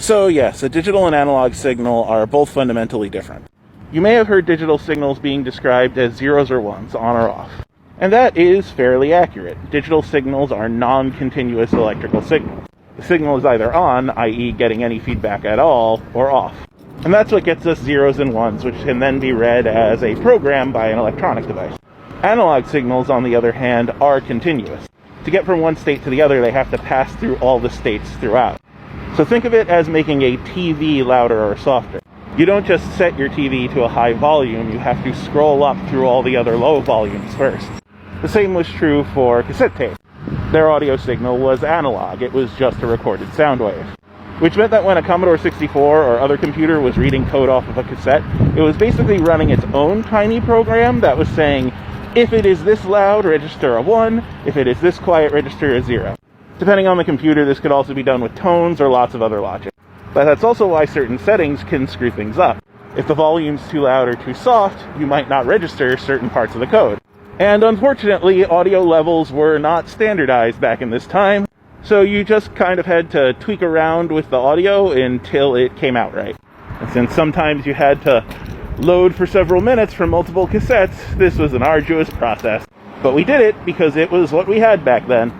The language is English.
So yes, a digital and analog signal are both fundamentally different. You may have heard digital signals being described as zeros or ones, on or off. And that is fairly accurate. Digital signals are non-continuous electrical signals. The signal is either on, i.e. getting any feedback at all, or off. And that's what gets us zeros and ones, which can then be read as a program by an electronic device. Analog signals, on the other hand, are continuous. To get from one state to the other, they have to pass through all the states throughout. So think of it as making a TV louder or softer. You don't just set your TV to a high volume, you have to scroll up through all the other low volumes first. The same was true for cassette tape. Their audio signal was analog, it was just a recorded sound wave. Which meant that when a Commodore 64 or other computer was reading code off of a cassette, it was basically running its own tiny program that was saying, if it is this loud, register a 1, if it is this quiet, register a 0. Depending on the computer, this could also be done with tones or lots of other logic. But that's also why certain settings can screw things up. If the volume's too loud or too soft, you might not register certain parts of the code. And unfortunately, audio levels were not standardized back in this time, so you just kind of had to tweak around with the audio until it came out right. And since sometimes you had to load for several minutes from multiple cassettes, this was an arduous process. But we did it because it was what we had back then.